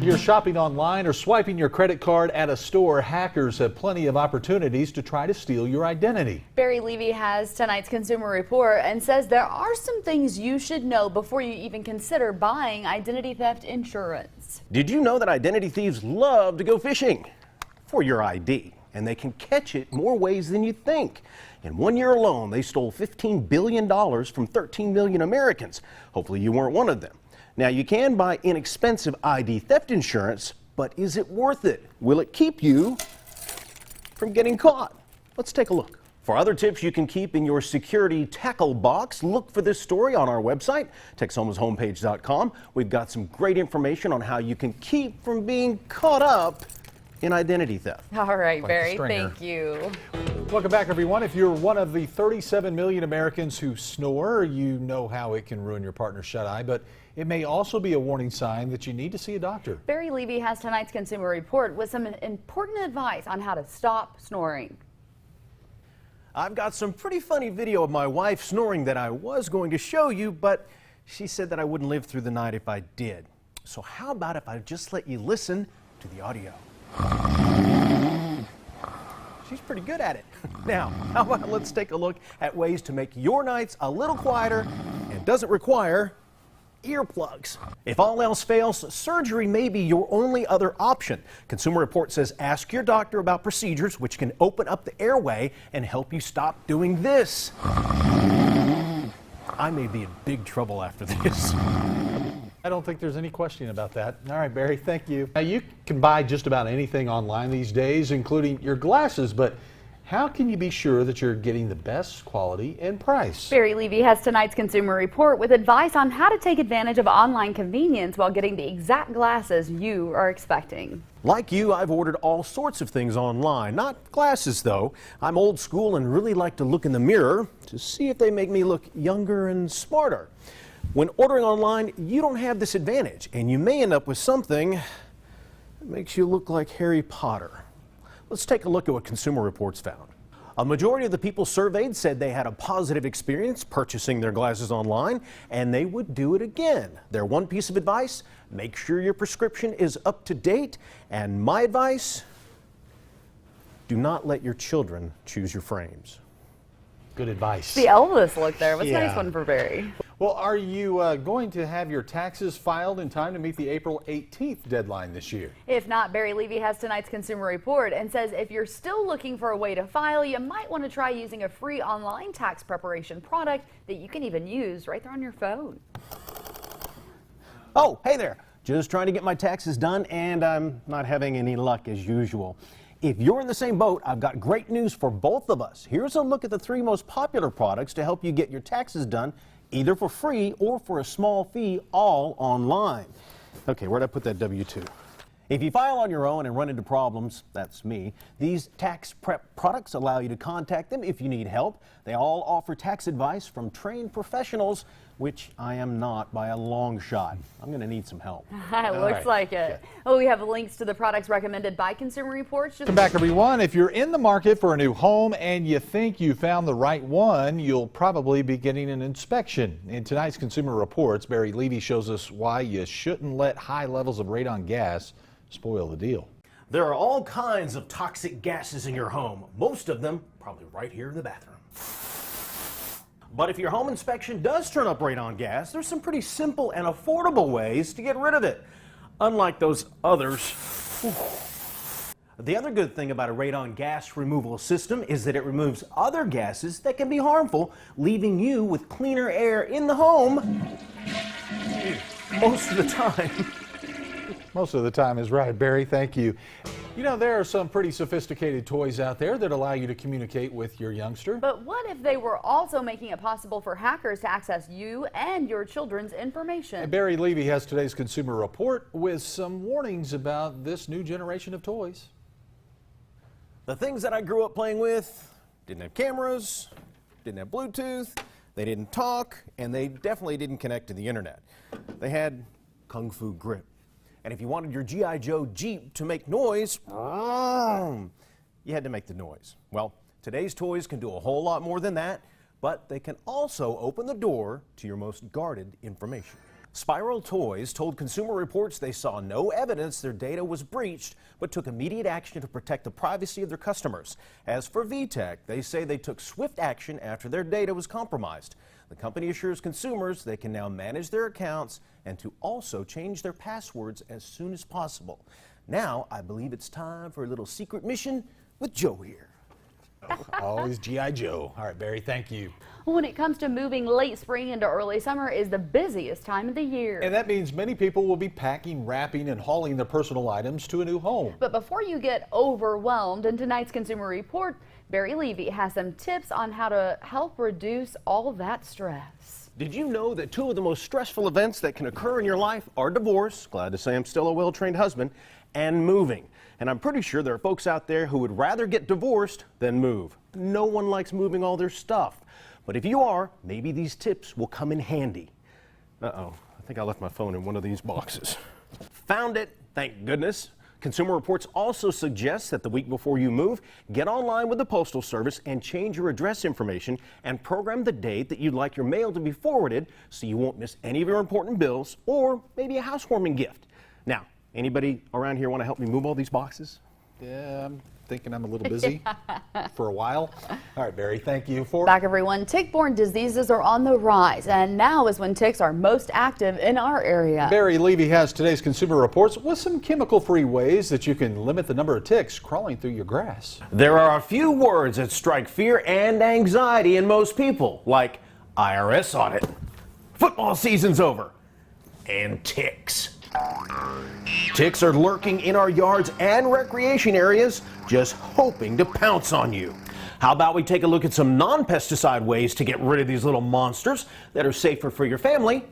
You're shopping online or swiping your credit card at a store, hackers have plenty of opportunities to try to steal your identity. Barry Levy has tonight's Consumer Report and says there are some things you should know before you even consider buying identity theft insurance. Did you know that identity thieves love to go fishing for your ID? And they can catch it more ways than you think. In 1 year alone, they stole $15 billion from 13 million Americans. Hopefully you weren't one of them. Now, you can buy inexpensive ID theft insurance, but is it worth it? Will it keep you from getting caught? Let's take a look. For other tips you can keep in your security tackle box, look for this story on our website, TexOmaShomepage.com. We've got some great information on how you can keep from being caught up in identity theft. All right, Barry, thank you. Welcome back, everyone. If you're one of the 37 million Americans who snore, you know how it can ruin your partner's shut-eye, but it may also be a warning sign that you need to see a doctor. Barry Levy has tonight's Consumer Report with some important advice on how to stop snoring. I've got some pretty funny video of my wife snoring that I was going to show you, but she said that I wouldn't live through the night if I did. So how about if I just let you listen to the audio? She's pretty good at it. Now, how about let's take a look at ways to make your nights a little quieter and doesn't require earplugs. If all else fails, surgery may be your only other option. Consumer Report says ask your doctor about procedures which can open up the airway and help you stop doing this. I may be in big trouble after this. I don't think there's any question about that. All right, Barry, thank you. Now, you can buy just about anything online these days, including your glasses, but how can you be sure that you're getting the best quality and price? Barry Levy has tonight's Consumer Report with advice on how to take advantage of online convenience while getting the exact glasses you are expecting. Like you, I've ordered all sorts of things online. Not glasses, though. I'm old school and really like to look in the mirror to see if they make me look younger and smarter. When ordering online, you don't have this advantage, and you may end up with something that makes you look like Harry Potter. Let's take a look at what Consumer Reports found. A majority of the people surveyed said they had a positive experience purchasing their glasses online, and they would do it again. Their one piece of advice, make sure your prescription is up to date, and my advice, do not let your children choose your frames. Good advice. The Elvis look there was a Yeah. nice one for Barry. Well, are you going to have your taxes filed in time to meet the April 18th deadline this year? If not, Barry Levy has tonight's Consumer Report and says if you're still looking for a way to file, you might want to try using a free online tax preparation product that you can even use right there on your phone. Oh, hey there. Just trying to get my taxes done, and I'm not having any luck as usual. If you're in the same boat, I've got great news for both of us. Here's a look at the 3 most popular products to help you get your taxes done, either for free or for a small fee, all online. Okay, where'd I put that W-2? If you file on your own and run into problems, that's me, these tax prep products allow you to contact them if you need help. They all offer tax advice from trained professionals, which I am not by a long shot. I'm going to need some help. It looks like it. Oh, we have links to the products recommended by Consumer Reports. Welcome back, everyone. If you're in the market for a new home and you think you found the right one, you'll probably be getting an inspection. In tonight's Consumer Reports, Barry Levy shows us why you shouldn't let high levels of radon gas spoil the deal. There are all kinds of toxic gases in your home, most of them probably right here in the bathroom. But if your home inspection does turn up radon gas, there's some pretty simple and affordable ways to get rid of it, unlike those others. The other good thing about a radon gas removal system is that it removes other gases that can be harmful, leaving you with cleaner air in the home most of the time. Most of the time is right, Barry. Thank you. You know, there are some pretty sophisticated toys out there that allow you to communicate with your youngster. But what if they were also making it possible for hackers to access you and your children's information? And Barry Levy has today's Consumer Report with some warnings about this new generation of toys. The things that I grew up playing with didn't have cameras, didn't have Bluetooth, they didn't talk, and they definitely didn't connect to the internet. They had Kung Fu grip. And if you wanted your G.I. Joe Jeep to make noise, you had to make the noise. Well, today's toys can do a whole lot more than that. but they can also open the door to your most guarded information. Spiral Toys told Consumer Reports they saw no evidence their data was breached, but took immediate action to protect the privacy of their customers. As for VTech, they say they took swift action after their data was compromised. The company assures consumers they can now manage their accounts and to also change their passwords as soon as possible. Now, I believe it's time for a little secret mission with Joe here. Always G.I. Joe. All right, Barry, thank you. When it comes to moving, late spring into early summer is the busiest time of the year. And that means many people will be packing, wrapping, and hauling their personal items to a new home. But before you get overwhelmed, in tonight's Consumer Report, Barry Levy has some tips on how to help reduce all that stress. Did you know that two of the most stressful events that can occur in your life are divorce, glad to say I'm still a well-trained husband, and moving? And I'm pretty sure there are folks out there who would rather get divorced than move. No one likes moving all their stuff. But if you are, maybe these tips will come in handy. Uh-oh, I think I left my phone in one of these boxes. Found it, thank goodness. Consumer Reports also suggests that the week before you move, get online with the Postal Service and change your address information and program the date that you'd like your mail to be forwarded so you won't miss any of your important bills or maybe a housewarming gift. Now, anybody around here want to help me move all these boxes? Yeah, I'm thinking I'm a little busy for a while. All right, Barry, thank you for Back, everyone. Tick-borne diseases are on the rise, and now is when ticks are most active in our area. Barry Levy has today's Consumer Reports with some chemical-free ways that you can limit the number of ticks crawling through your grass. There are a few words that strike fear and anxiety in most people, like IRS audit, football season's over, and ticks. Ticks are lurking in our yards and recreation areas, just hoping to pounce on you. How about we take a look at some non-pesticide ways to get rid of these little monsters that are safer for your family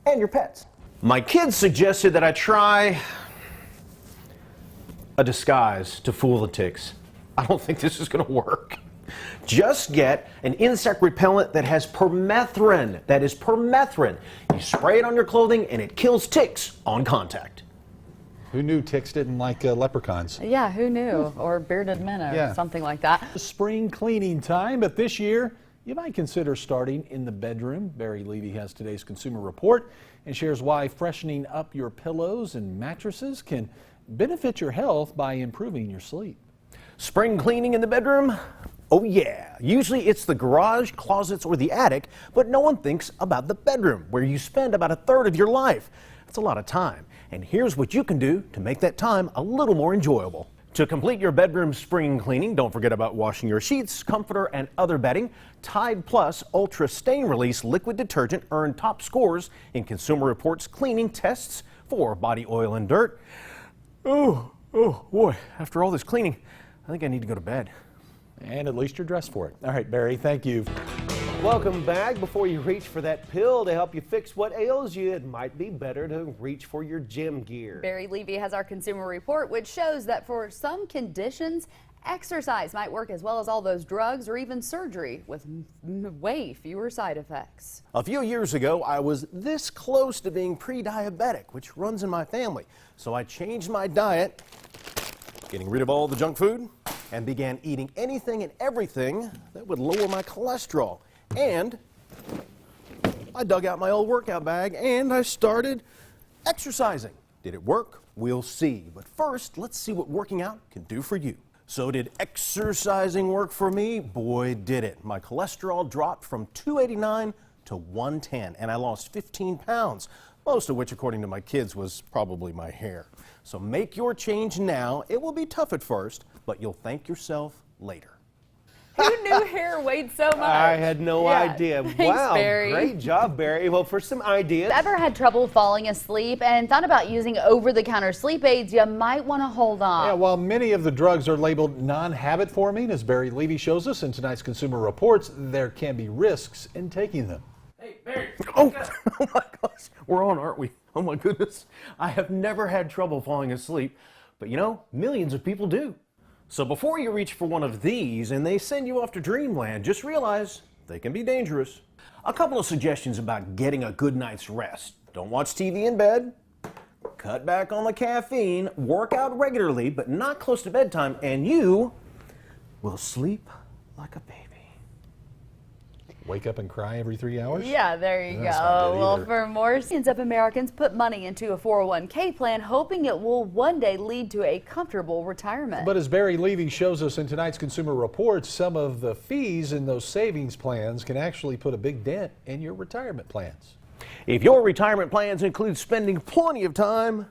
and your pets? My kids suggested that I try a disguise to fool the ticks. I don't think this is going to work. Just get an insect repellent that has permethrin. That is permethrin. You spray it on your clothing and it kills ticks on contact. Who knew ticks didn't like leprechauns? Yeah, who knew? Or bearded men or something like that. Spring cleaning time, but this year you might consider starting in the bedroom. Barry Levy has today's Consumer Report and shares why freshening up your pillows and mattresses can benefit your health by improving your sleep. Spring cleaning in the bedroom? Oh yeah, usually it's the garage, closets, or the attic, but no one thinks about the bedroom, where you spend about a third of your life. That's a lot of time, and here's what you can do to make that time a little more enjoyable. To complete your bedroom spring cleaning, don't forget about washing your sheets, comforter, and other bedding. Tide Plus Ultra Stain Release Liquid Detergent earned top scores in Consumer Reports cleaning tests for body oil and dirt. Oh boy, after all this cleaning, I think I need to go to bed. And at least you're dressed for it. All right, Barry, thank you. Welcome back. Before you reach for that pill to help you fix what ails you, it might be better to reach for your gym gear. Barry Levy has our Consumer Report, which shows that for some conditions, exercise might work as well as all those drugs or even surgery with way fewer side effects. A few years ago, I was this close to being pre-diabetic, which runs in my family. So I changed my diet, getting rid of all the junk food, and began eating anything and everything that would lower my cholesterol. And I dug out my old workout bag and I started exercising. Did it work? We'll see. But first, let's see what working out can do for you. So did exercising work for me? Boy, did it. My cholesterol dropped from 289 to 110, and I lost 15 pounds, most of which, according to my kids, was probably my hair. So make your change now. It will be tough at first, but you'll thank yourself later. Who knew hair weighed so much? I had no idea. Thanks, Wow, Barry. great job, Barry. Well, for some ideas. Ever had trouble falling asleep and thought about using over-the-counter sleep aids? You might want to hold on. Yeah, while many of the drugs are labeled non-habit forming, as Barry Levy shows us in tonight's Consumer Reports, there can be risks in taking them. Hey, Barry. Oh my gosh, we're on, aren't we? Oh my goodness. I have never had trouble falling asleep, but you know, millions of people do. So before you reach for one of these and they send you off to dreamland, just realize they can be dangerous. A couple of suggestions about getting a good night's rest. Don't watch TV in bed. Cut back on the caffeine. Work out regularly, but not close to bedtime, and you will sleep like a baby. Wake up and cry every 3 hours? Yeah, there you That's go. not good Well, either. for more, millions of Americans put money into a 401k plan, hoping it will one day lead to a comfortable retirement. But as Barry Levy shows us in tonight's Consumer Reports, some of the fees in those savings plans can actually put a big dent in your retirement plans. If your retirement plans include spending plenty of time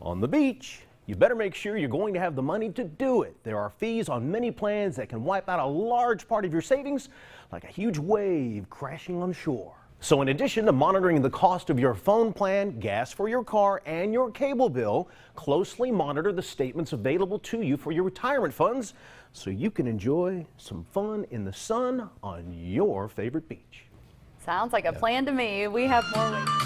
on the beach, you better make sure you're going to have the money to do it. There are fees on many plans that can wipe out a large part of your savings, like a huge wave crashing on shore. So in addition to monitoring the cost of your phone plan, gas for your car, and your cable bill, closely monitor the statements available to you for your retirement funds so you can enjoy some fun in the sun on your favorite beach. Sounds like a plan to me. We have more.